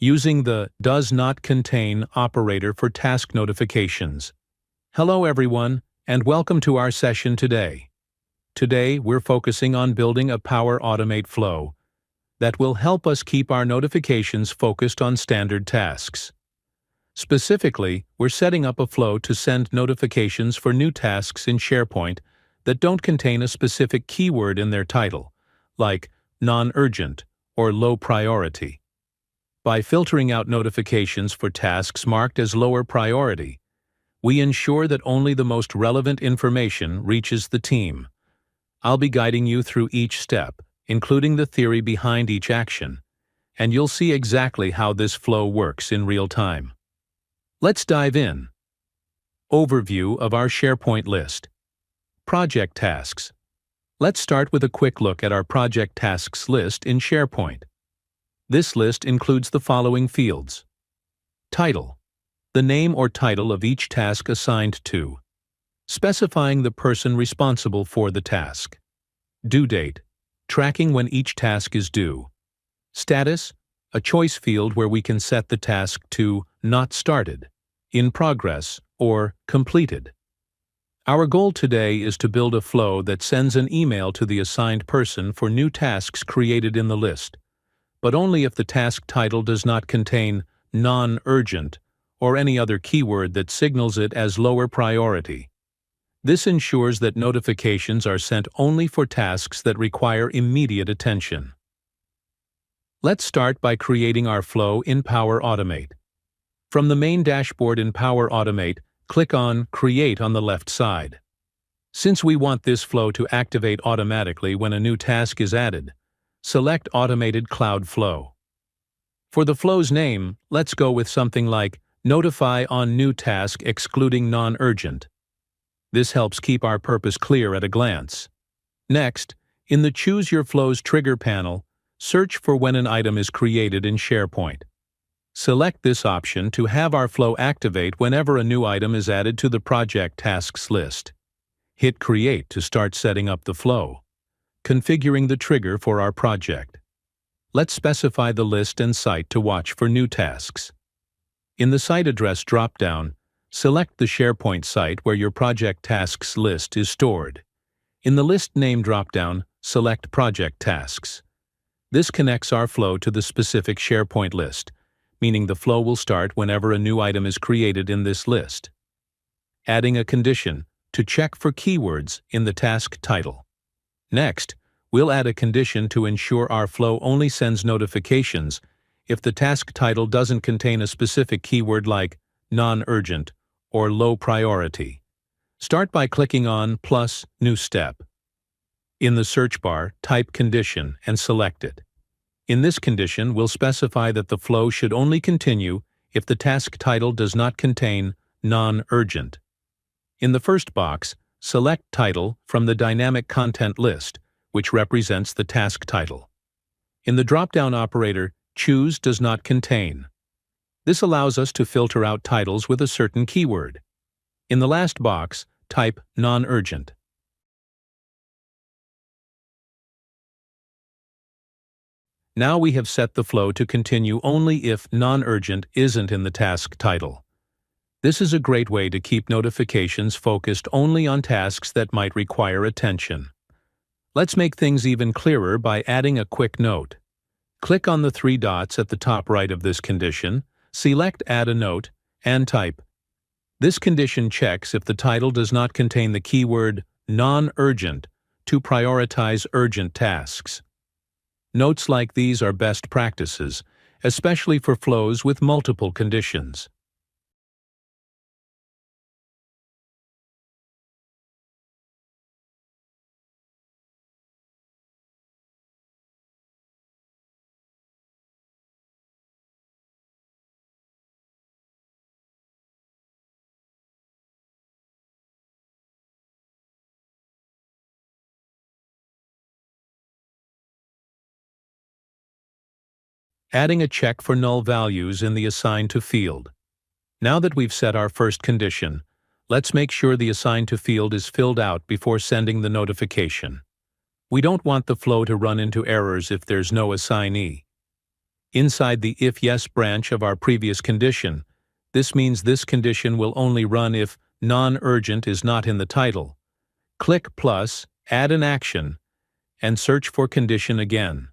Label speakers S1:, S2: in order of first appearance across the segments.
S1: using the does not contain operator for task notifications. Hello everyone, and welcome to our session today. Today, we're focusing on building a Power Automate flow that will help us keep our notifications focused on standard tasks. Specifically, we're setting up a flow to send notifications for new tasks in SharePoint that don't contain a specific keyword in their title, like non-urgent or low priority. By filtering out notifications for tasks marked as lower priority, we ensure that only the most relevant information reaches the team. I'll be guiding you through each step, including the theory behind each action, and you'll see exactly how this flow works in real time. Let's dive in. Overview of our SharePoint list. Project tasks. Let's start with a quick look at our project tasks list in SharePoint. This list includes the following fields. Title, the name or title of each task assigned to, specifying the person responsible for the task. Due date, tracking when each task is due. Status, a choice field where we can set the task to not started, in progress, or completed. Our goal today is to build a flow that sends an email to the assigned person for new tasks created in the list, but only if the task title does not contain non-urgent or any other keyword that signals it as lower priority. This ensures that notifications are sent only for tasks that require immediate attention. Let's start by creating our flow in Power Automate. From the main dashboard in Power Automate, click on Create on the left side. Since we want this flow to activate automatically when a new task is added, select Automated Cloud Flow. For the flow's name, let's go with something like Notify on New Task Excluding Non-Urgent. This helps keep our purpose clear at a glance. Next, in the Choose Your Flows trigger panel, search for when an item is created in SharePoint. Select this option to have our flow activate whenever a new item is added to the project tasks list. Hit Create to start setting up the flow, configuring the trigger for our project. Let's specify the list and site to watch for new tasks. In the Site Address drop-down, select the SharePoint site where your project tasks list is stored. In the List Name drop-down, select Project Tasks. This connects our flow to the specific SharePoint list, meaning the flow will start whenever a new item is created in this list. Adding a condition to check for keywords in the task title. Next, we'll add a condition to ensure our flow only sends notifications if the task title doesn't contain a specific keyword like non-urgent or low priority. Start by clicking on plus New Step. In the search bar, type condition and select it. In this condition, we'll specify that the flow should only continue if the task title does not contain non-urgent. In the first box, select Title from the Dynamic Content list, which represents the task title. In the drop-down operator, Choose Does Not Contain. This allows us to filter out titles with a certain keyword. In the last box, type non-urgent. Now we have set the flow to continue only if non-urgent isn't in the task title. This is a great way to keep notifications focused only on tasks that might require attention. Let's make things even clearer by adding a quick note. Click on the three dots at the top right of this condition, select Add a Note, and type. This condition checks if the title does not contain the keyword non-urgent to prioritize urgent tasks. Notes like these are best practices, especially for flows with multiple conditions. Adding a check for null values in the Assign to field. Now that we've set our first condition, let's make sure the Assign to field is filled out before sending the notification. We don't want the flow to run into errors if there's no assignee. Inside the if yes branch of our previous condition, this means this condition will only run if non-urgent is not in the title. Click plus, add an action, and search for condition again.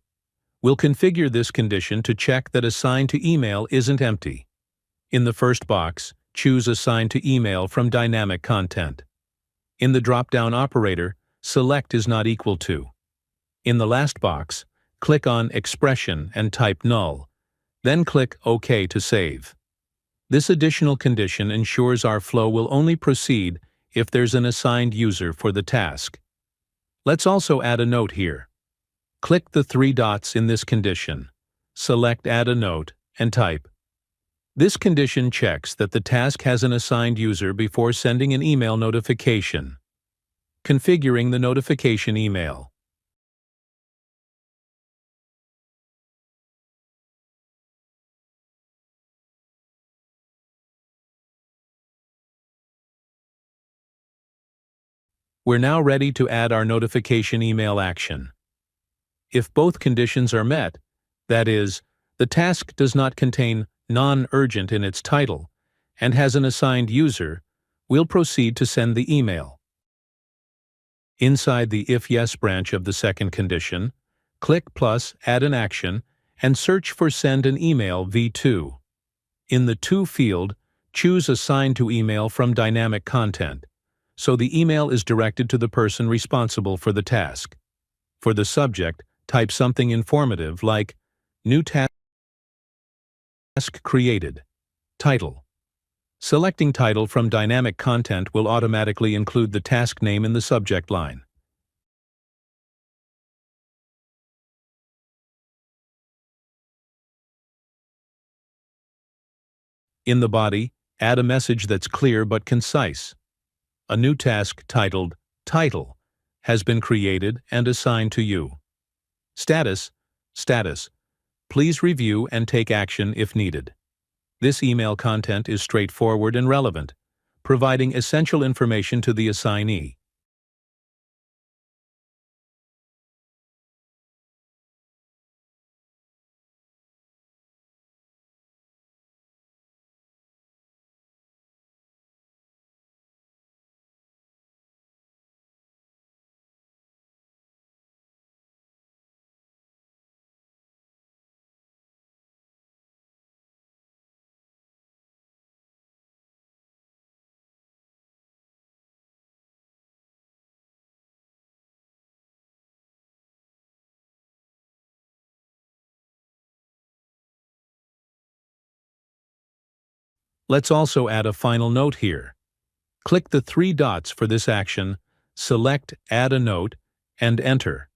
S1: We'll configure this condition to check that assign to email isn't empty. In the first box, choose Assign to Email from Dynamic Content. In the drop-down operator, select is not equal to. In the last box, click on Expression and type null. Then click OK to save. This additional condition ensures our flow will only proceed if there's an assigned user for the task. Let's also add a note here. Click the three dots in this condition, select Add a Note, and type. This condition checks that the task has an assigned user before sending an email notification. Configuring the notification email. We're now ready to add our notification email action. If both conditions are met, that is, the task does not contain non-urgent in its title and has an assigned user, we'll proceed to send the email. Inside the if yes branch of the second condition, click plus add an action and search for Send an Email v2. In the To field, choose Assign to Email from Dynamic Content, so the email is directed to the person responsible for the task. For the subject, type something informative like New Task Created. Title. Selecting Title from Dynamic Content will automatically include the task name in the subject line. In the body, add a message that's clear but concise. A new task titled Title has been created and assigned to you. Status. Please review and take action if needed. This email content is straightforward and relevant, providing essential information to the assignee. Let's also add a final note here. Click the three dots for this action, select Add a Note, and enter.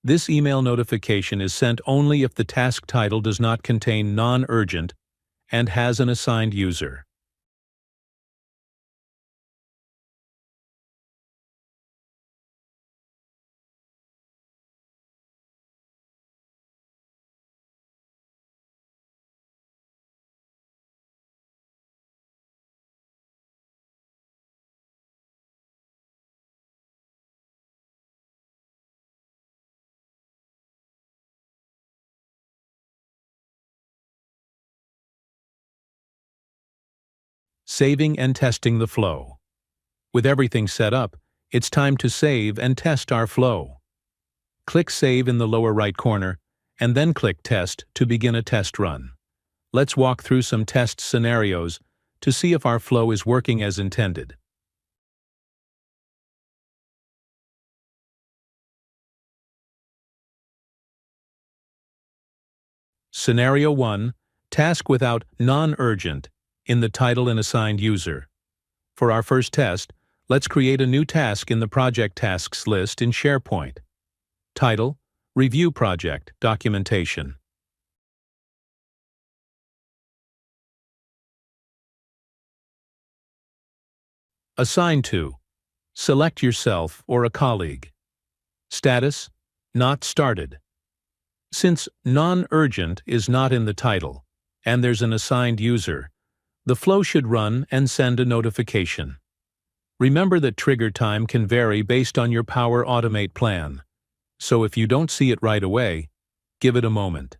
S1: This email notification is sent only if the task title does not contain non-urgent and has an assigned user. Saving and testing the flow. With everything set up, it's time to save and test our flow. Click Save in the lower right corner, and then click Test to begin a test run. Let's walk through some test scenarios to see if our flow is working as intended. Scenario 1. Task without non-urgent in the title and assigned user. For our first test, let's create a new task in the Project Tasks list in SharePoint. Title: Review Project Documentation. Assign to: select yourself or a colleague. Status: not started. Since non-urgent is not in the title, and there's an assigned user, the flow should run and send a notification. Remember that trigger time can vary based on your Power Automate plan, so if you don't see it right away, give it a moment.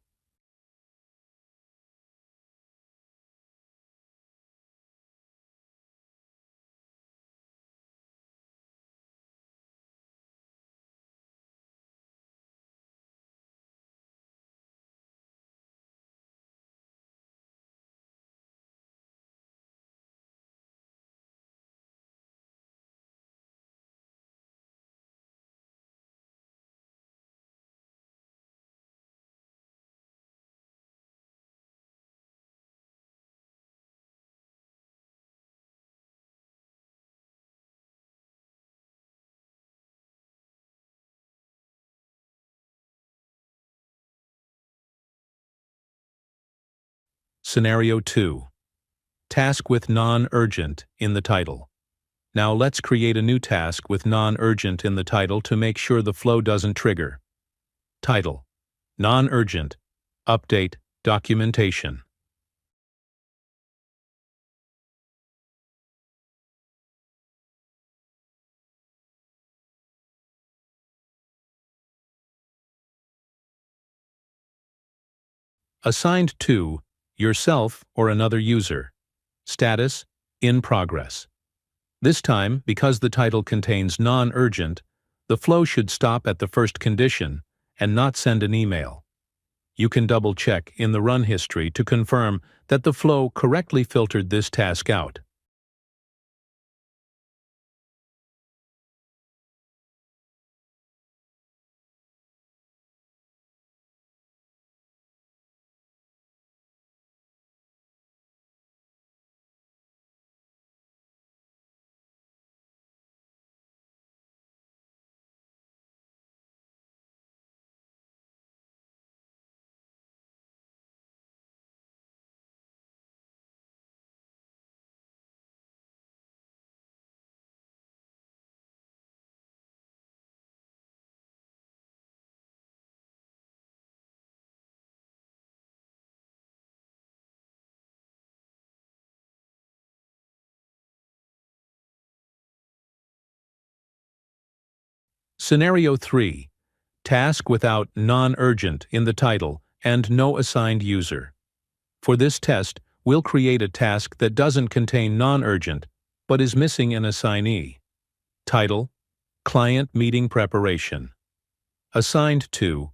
S1: Scenario 2. Task with non-urgent in the title. Now let's create a new task with non-urgent in the title to make sure the flow doesn't trigger. Title: Non-urgent. Update documentation. Assigned to yourself or another user. Status: in progress. This time, because the title contains non-urgent, the flow should stop at the first condition and not send an email. You can double-check in the run history to confirm that the flow correctly filtered this task out. Scenario 3. Task without non-urgent in the title and no assigned user. For this test, we'll create a task that doesn't contain non-urgent, but is missing an assignee. Title: Client Meeting Preparation. Assigned to: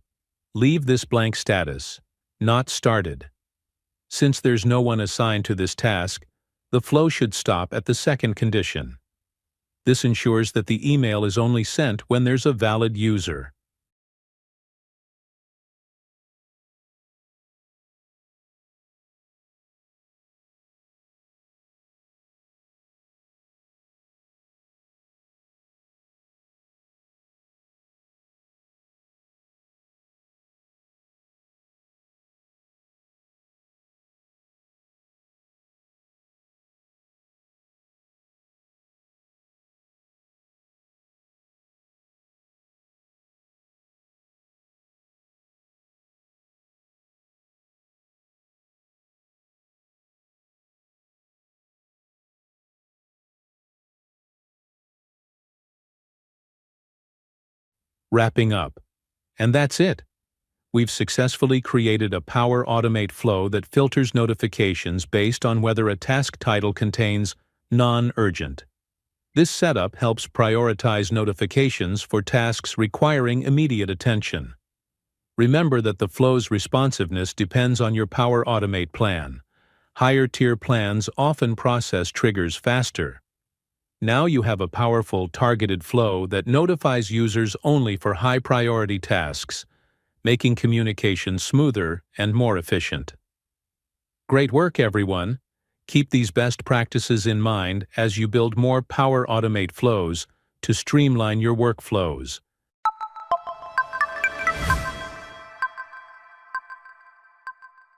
S1: Leave this blank status, not started. Since there's no one assigned to this task, the flow should stop at the second condition. This ensures that the email is only sent when there's a valid user. Wrapping up. And that's it. We've successfully created a Power Automate flow that filters notifications based on whether a task title contains non-urgent. This setup helps prioritize notifications for tasks requiring immediate attention. Remember that the flow's responsiveness depends on your Power Automate plan. Higher-tier plans often process triggers faster. Now you have a powerful, targeted flow that notifies users only for high-priority tasks, making communication smoother and more efficient. Great work, everyone! Keep these best practices in mind as you build more Power Automate flows to streamline your workflows.